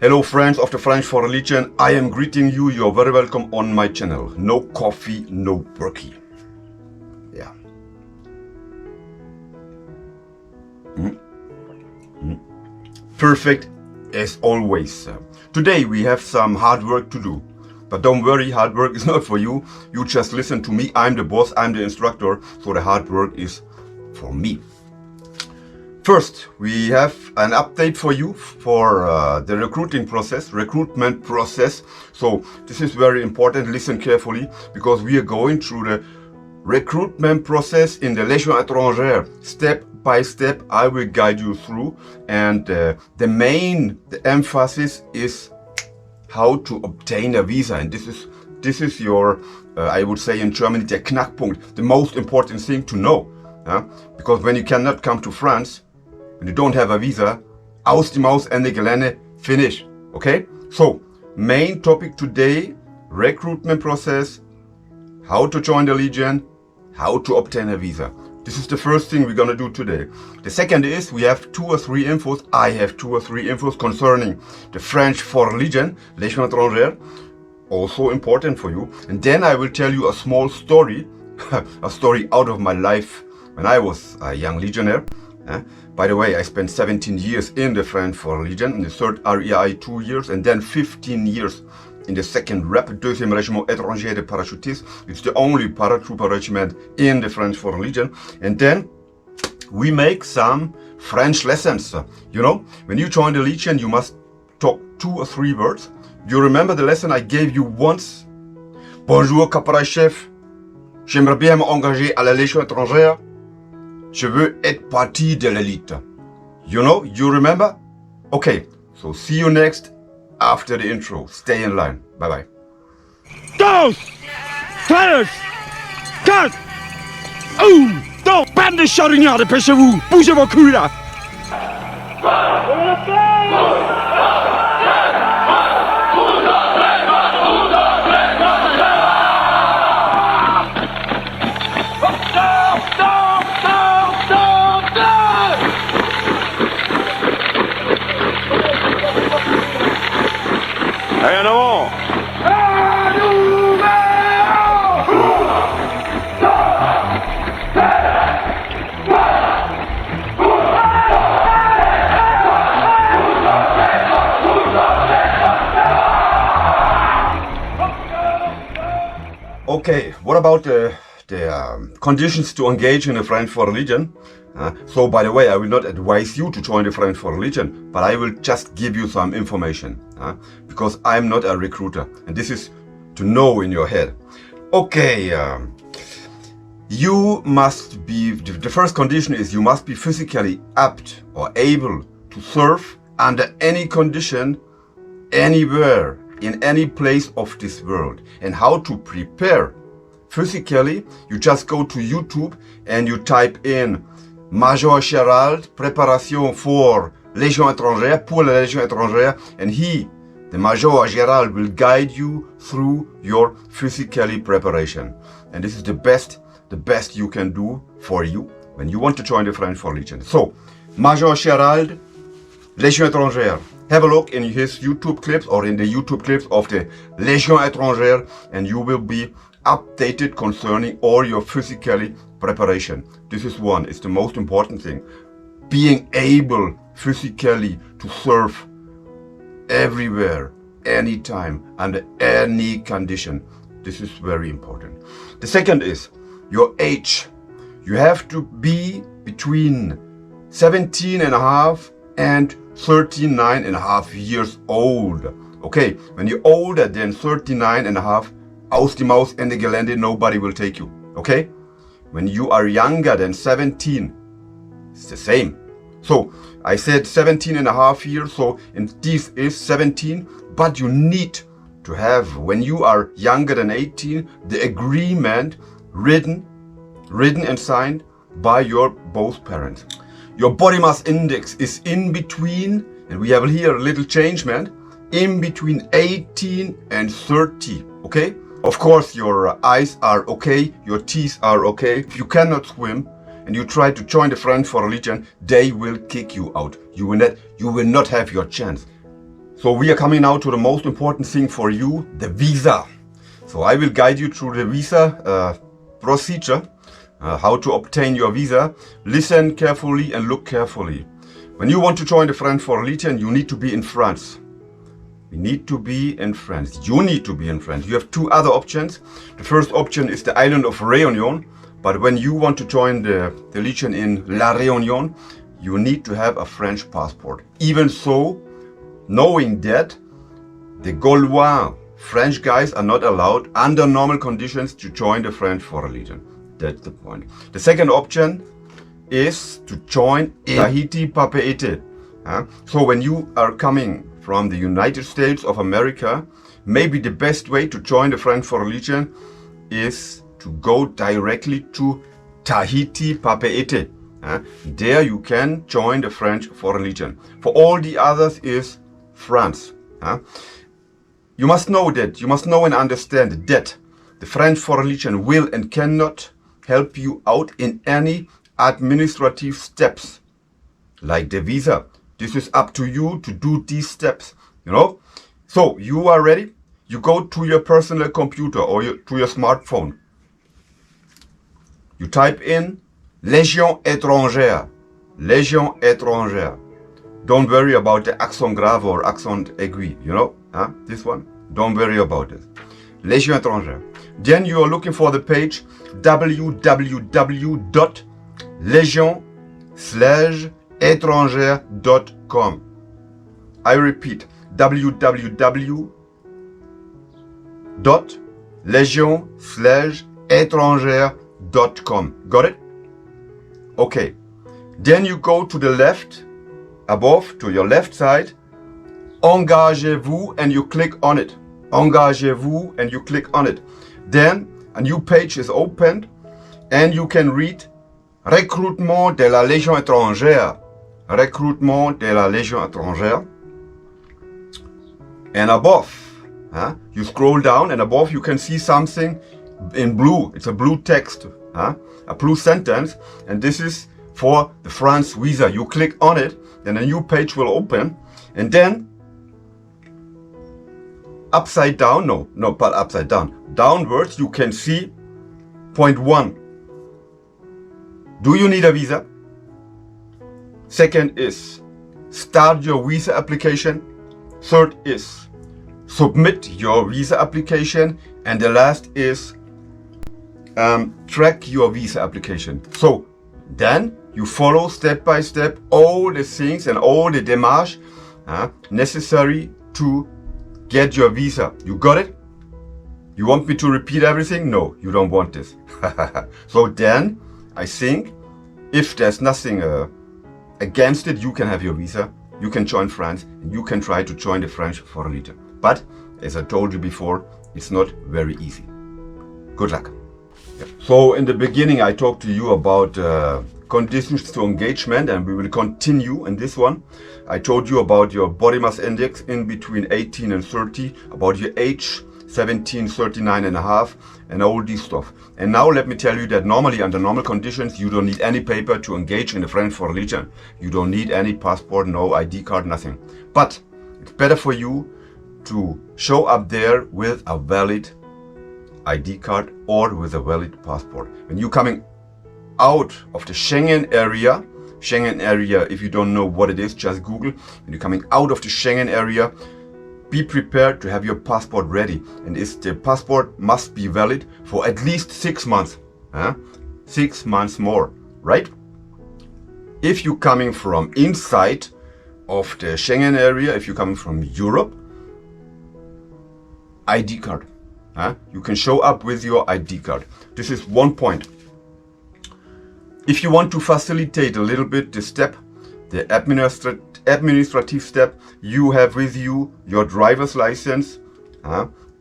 Hello friends of the French Foreign Legion, I am greeting you. You are very welcome on my channel. No coffee, no brookie. Yeah. Perfect as always. Today we have some hard work to do. But don't worry, hard work is not for you. You just listen to me. I'm the boss, I'm the instructor, so the hard work is for me. First, we have an update for you for the recruitment process. So this is very important. Listen carefully, because we are going through the recruitment process in the Légion étrangère. Step by step, I will guide you through. And the emphasis is how to obtain a visa. And this is your, I would say in Germany, der Knackpunkt, the most important thing to know. Because when you cannot come to France, when you don't have a visa, aus die Maus, Ende Gelände, finish. Okay? So, main topic today, recruitment process, how to join the Legion, how to obtain a visa. This is the first thing we're gonna do today. The second is we have 2 or 3 infos. I have 2 or 3 infos concerning the French Foreign Legion, Légion étrangère, also important for you. And then I will tell you a small story, a story out of my life when I was a young legionnaire. By the way, I spent 17 years in the French Foreign Legion, in the 3rd REI 2 years, and then 15 years in the 2nd REP, Deuxième Régiment Étranger de Parachutistes. It's the only paratrooper regiment in the French Foreign Legion. And then we make some French lessons. You know, when you join the Legion, you must talk 2 or 3 words. You remember the lesson I gave you once? Bonjour, caporal chef. J'aimerais bien m'engager à la Légion étrangère. Je veux être partie de l'élite. You know, you remember? Okay, so see you next after the intro. Stay in line. Bye bye. Dos! Tres! Quatre! Dos! Bande de charognards, dépêchez-vous! Bougez vos culs là! Allez, en avant! Okay, what about the conditions to engage in the French Foreign Legion? So, by the way, I will not advise you to join the French Foreign Legion, but I will just give you some information, because I'm not a recruiter, and this is to know in your head. Okay, you must be, the first condition is you must be physically apt or able to serve under any condition, anywhere, in any place of this world. And how to prepare physically, you just go to YouTube and you type in Major Gérald, préparation for Légion étrangère, pour la Légion étrangère, and the Major Gérald, will guide you through your physically preparation. And this is the best you can do for you when you want to join the French Foreign Legion. So, Major Gérald, Légion étrangère. Have a look in his YouTube clips or in the YouTube clips of the Légion étrangère, and you will be updated concerning all your physically preparation. This is one, it's the most important thing. Being able physically to serve everywhere, anytime, under any condition. This is very important. The second is your age. You have to be between 17 and a half and 39 and a half years old. Okay, when you're older than 39 and a half, aus die Maus, Ende Gelände, nobody will take you. Okay? When you are younger than 17, it's the same. So, I said 17 and a half years, so this is 17, but you need to have, when you are younger than 18, the agreement written and signed by your both parents. Your body mass index is in between, and we have here a little change, man, in between 18 and 30, okay? Of course, your eyes are okay, your teeth are okay. If you cannot swim and you try to join the French Foreign Legion, they will kick you out. You will not have your chance. So we are coming now to the most important thing for you, the visa. So I will guide you through the visa procedure, how to obtain your visa. Listen carefully and look carefully. When you want to join the French Foreign Legion, you need to be in France. You need to be in France. You need to be in France. You have two other options. The first option is the island of Réunion. But when you want to join the Legion in La Réunion, you need to have a French passport. Even so, knowing that the Gaulois, French guys are not allowed under normal conditions to join the French Foreign Legion. That's the point. The second option is to join Tahiti Papeete. So when you are coming from the United States of America, maybe the best way to join the French Foreign Legion is to go directly to Tahiti Papeete. There you can join the French Foreign Legion. For all the others is France. You must know and understand that the French Foreign Legion will and cannot help you out in any administrative steps, like the visa. This is up to you to do these steps, So you are ready? You go to your personal computer or to your smartphone. You type in Légion étrangère. Légion étrangère. Don't worry about the accent grave or accent aigu, this one. Don't worry about it. Légion étrangère. Then you are looking for the page www.legion-étrangère.com. I repeat, www.legion-étrangère.com. Got it? Okay. Then you go to the left, above, to your left side, Engagez-vous, and you click on it. Engagez-vous, and you click on it. Then a new page is opened, and you can read Recruitment de la Légion étrangère. Recruitment de la Légion étrangère. And above, you scroll down, and above you can see something in blue. It's a blue text, a blue sentence, and this is for the France visa. You click on it, then a new page will open, and then upside down, but upside down, downwards, you can see point 1. Do you need a visa? Second is start your visa application. Third is submit your visa application. And the last is track your visa application. So then you follow step by step all the things and all the démarches necessary to get your visa. You got it? You want me to repeat everything? No, you don't want this. So then, I think, if there's nothing against it, you can have your visa, you can join France, and you can try to join the French Foreign Legion. But, as I told you before, it's not very easy. Good luck. Yeah. So, in the beginning, I talked to you about conditions to engagement, and we will continue in this one. I told you about your body mass index in between 18 and 30, about your age, 17, 39 and a half, and all this stuff. And now let me tell you that normally under normal conditions, you don't need any paper to engage in the French Foreign Legion. You don't need any passport, no ID card, nothing. But it's better for you to show up there with a valid ID card or with a valid passport. When you're coming out of the Schengen area, if you don't know what it is, just Google. When you're coming out of the Schengen area, be prepared to have your passport ready. And the passport must be valid for at least 6 months. 6 months more, right? If you're coming from inside of the Schengen area, if you're coming from Europe, ID card. You can show up with your ID card. This is one point. If you want to facilitate a little bit the step, the administrative step, you have with you your driver's license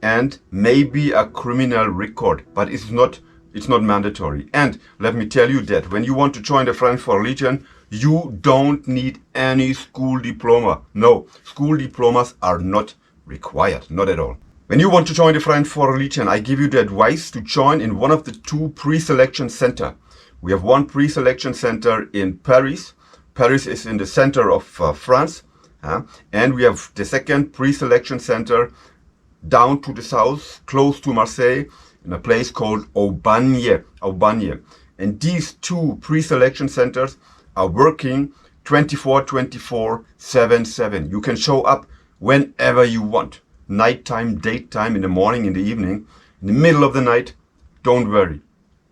and maybe a criminal record, but it's not mandatory. And let me tell you that when you want to join the French Foreign Legion, you don't need any school diploma. No, school diplomas are not required, not at all. When you want to join the French Foreign Legion, I give you the advice to join in one of the 2 pre-selection centers. We have one pre-selection center in Paris. Paris is in the center of France. And we have the second pre-selection center down to the south, close to Marseille, in a place called Aubagne. And these two pre-selection centers are working 24/24, 7/7. You can show up whenever you want. Nighttime, daytime, in the morning, in the evening, in the middle of the night. Don't worry.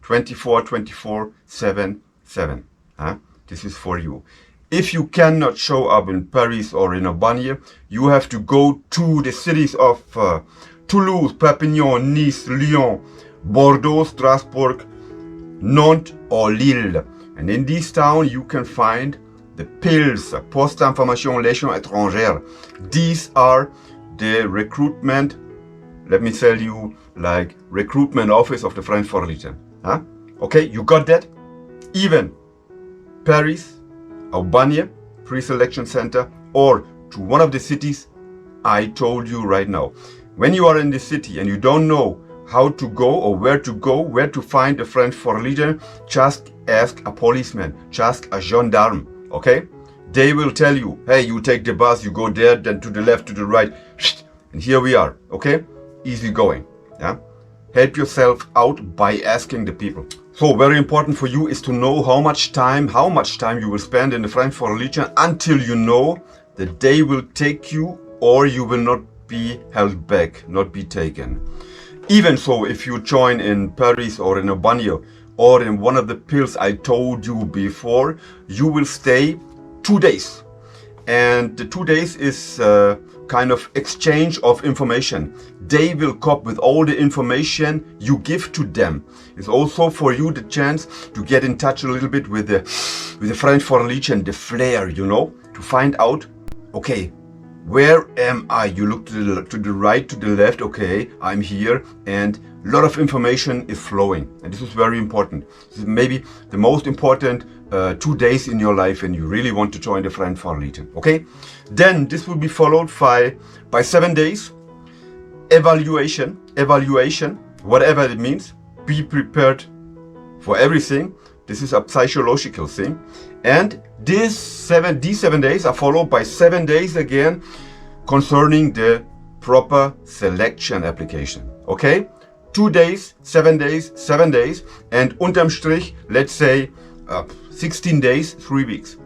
24/24, 7/7. This is for you. If you cannot show up in Paris or in Aubagne, you have to go to the cities of Toulouse, Perpignan, Nice, Lyon, Bordeaux, Strasbourg, Nantes or Lille. And in this town you can find the PILs, Poste d'Information Légion Étrangère. These are the recruitment, let me tell you, like recruitment office of the French Foreign Legion. Okay, you got that? Even Paris, Aubagne, pre-selection center, or to one of the cities I told you right now. When you are in the city and you don't know how to go or where to find the French Foreign Legion, just ask a policeman, just a gendarme, okay? They will tell you, hey, you take the bus, you go there, then to the left, to the right, and here we are, okay? Easy going, yeah? Help yourself out by asking the people. So very important for you is to know how much time you will spend in the French Foreign Legion until you know that they will take you or you will not be held back, not be taken. Even so, if you join in Paris or in Aubagne or in one of the PILs I told you before, you will stay 2 days. And the 2 days is kind of exchange of information. They will cope with all the information you give to them. It's also for you the chance to get in touch a little bit with the French Foreign Legion, the flair, you know, to find out, okay, where am I? You look to the right, to the left, okay, I'm here, and a lot of information is flowing. And this is very important. This is maybe the most important 2 days in your life when you really want to join the French Foreign Legion, okay? Then this will be followed by 7 days, evaluation, whatever it means. Be prepared for everything. This is a psychological thing. And these 7 days are followed by 7 days again concerning the proper selection application. Okay? 2 days, 7 days, 7 days, and unterm Strich, let's say 16 days, 3 weeks.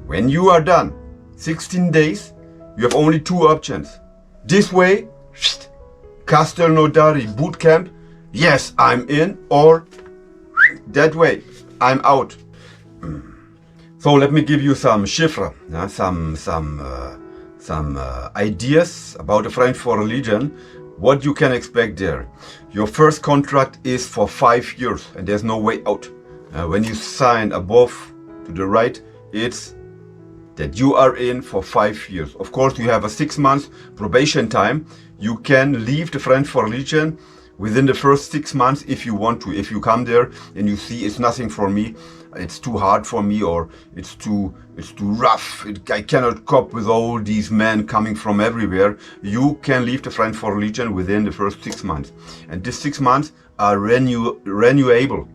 When you are done, 16 days, you have only 2 options. This way, Castelnaudary boot camp, yes, I'm in, or that way, I'm out. So let me give you some chiffres, some ideas about the French Foreign Legion, what you can expect there. Your first contract is for 5 years and there's no way out. When you sign above to the right, it's that you are in for 5 years. Of course, you have a 6 months probation time. You can leave the French Foreign Legion within the first 6 months if you want to. If you come there and you see it's nothing for me, it's too hard for me, or it's too rough, I cannot cope with all these men coming from everywhere, you can leave the French Foreign Legion within the first 6 months. And these 6 months are renewable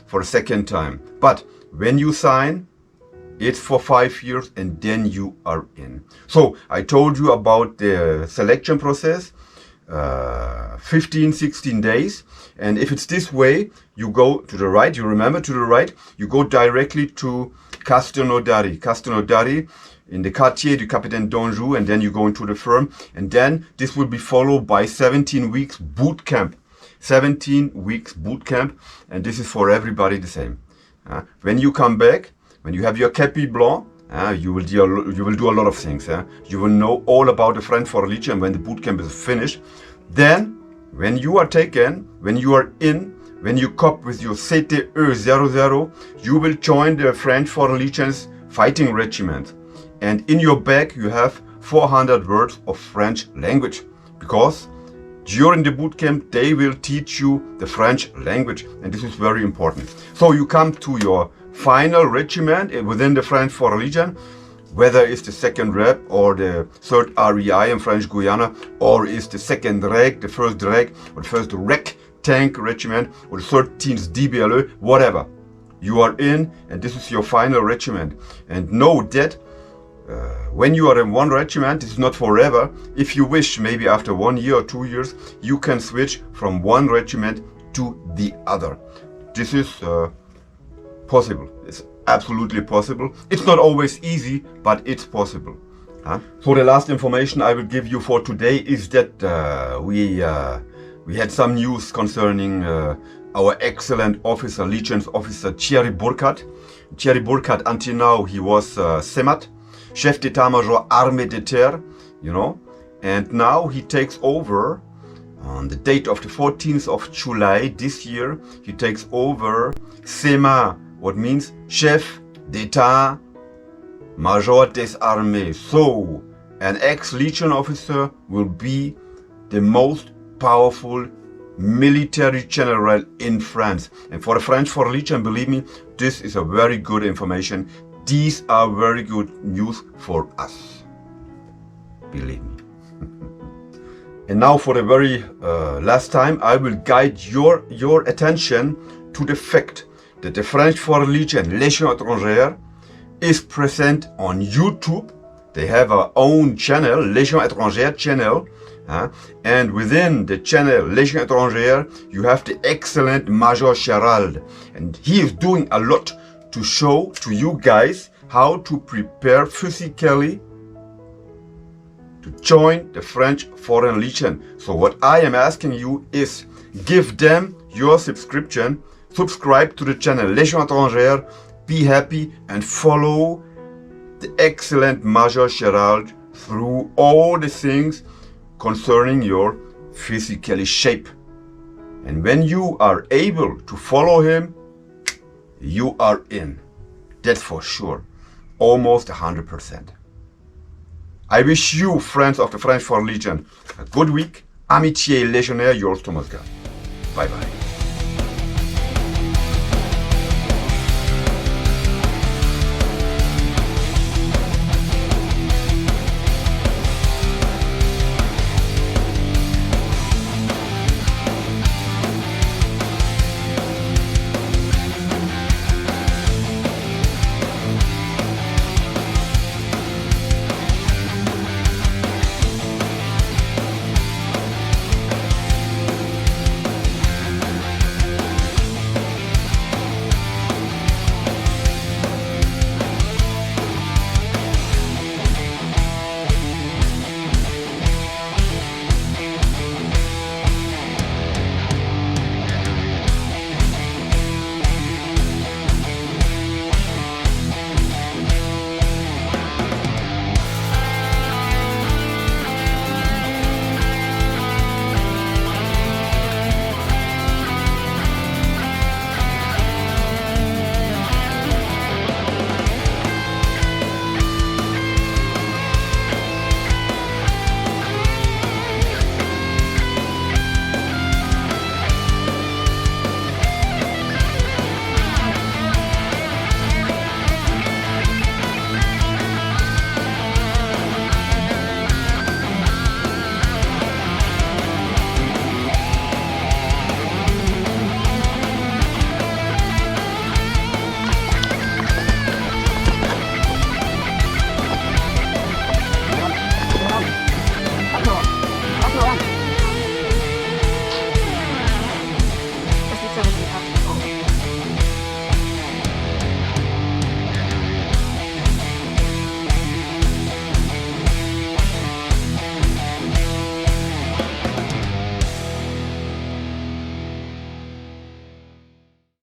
for a second time. But when you sign, it's for 5 years and then you are in. So I told you about the selection process, 15, 16 days. And if it's this way, you go to the right, you remember to the right, you go directly to Castelnaudary in the Quartier du Capitaine d'Anjou, and then you go into the firm. And then this will be followed by 17 weeks boot camp. 17 weeks boot camp, and this is for everybody the same. When you come back, when you have your Capi Blanc, you will do a lot of things. You will know all about the French Foreign Legion when the boot camp is finished. Then, when you are taken, when you are in, when you cope with your CTE 00, you will join the French Foreign Legion's fighting regiment. And in your bag you have 400 words of French language, because during the boot camp they will teach you the French language, and this is very important. So you come to your final regiment within the French Foreign Legion, whether it's the 2nd Rep or the 3rd REI in French Guyana, or is the 2nd Reg, the 1st Reg, or the 1st Rec Tank Regiment, or the 13th DBLE, whatever. You are in, and this is your final regiment. And know that When you are in one regiment, it's not forever. If you wish, maybe after 1 year or 2 years, you can switch from one regiment to the other. This is possible. It's absolutely possible. It's not always easy, but it's possible. So the last information I will give you for today is that we had some news concerning our excellent officer, Legion's officer Thierry Burkhardt. Thierry Burkhardt, until now, he was CEMAT, Chef d'État-Major Armée de Terre, you know, and now he takes over on the date of the 14th of July this year. He takes over CEMA, what means Chef d'État-Major des Armées. So, an ex-Legion officer will be the most powerful military general in France. And for the French for Legion, believe me, this is a very good information. These are very good news for us. Believe me. And now for the very last time, I will guide your attention to the fact that the French for Legion, Légion étrangère, is present on YouTube. They have our own channel, Légion étrangère channel. And within the channel Légion étrangère, you have the excellent Major Gerald. And he is doing a lot to show to you guys how to prepare physically to join the French Foreign Legion. So what I am asking you is give them your subscription, subscribe to the channel Légion étrangère, be happy and follow the excellent Major Gerald through all the things concerning your physically shape. And when you are able to follow him, you are in. That's for sure. Almost 100%. I wish you, friends of the French Foreign Legion, a good week. Amitié légionnaire, yours Thomas Gast. Bye bye.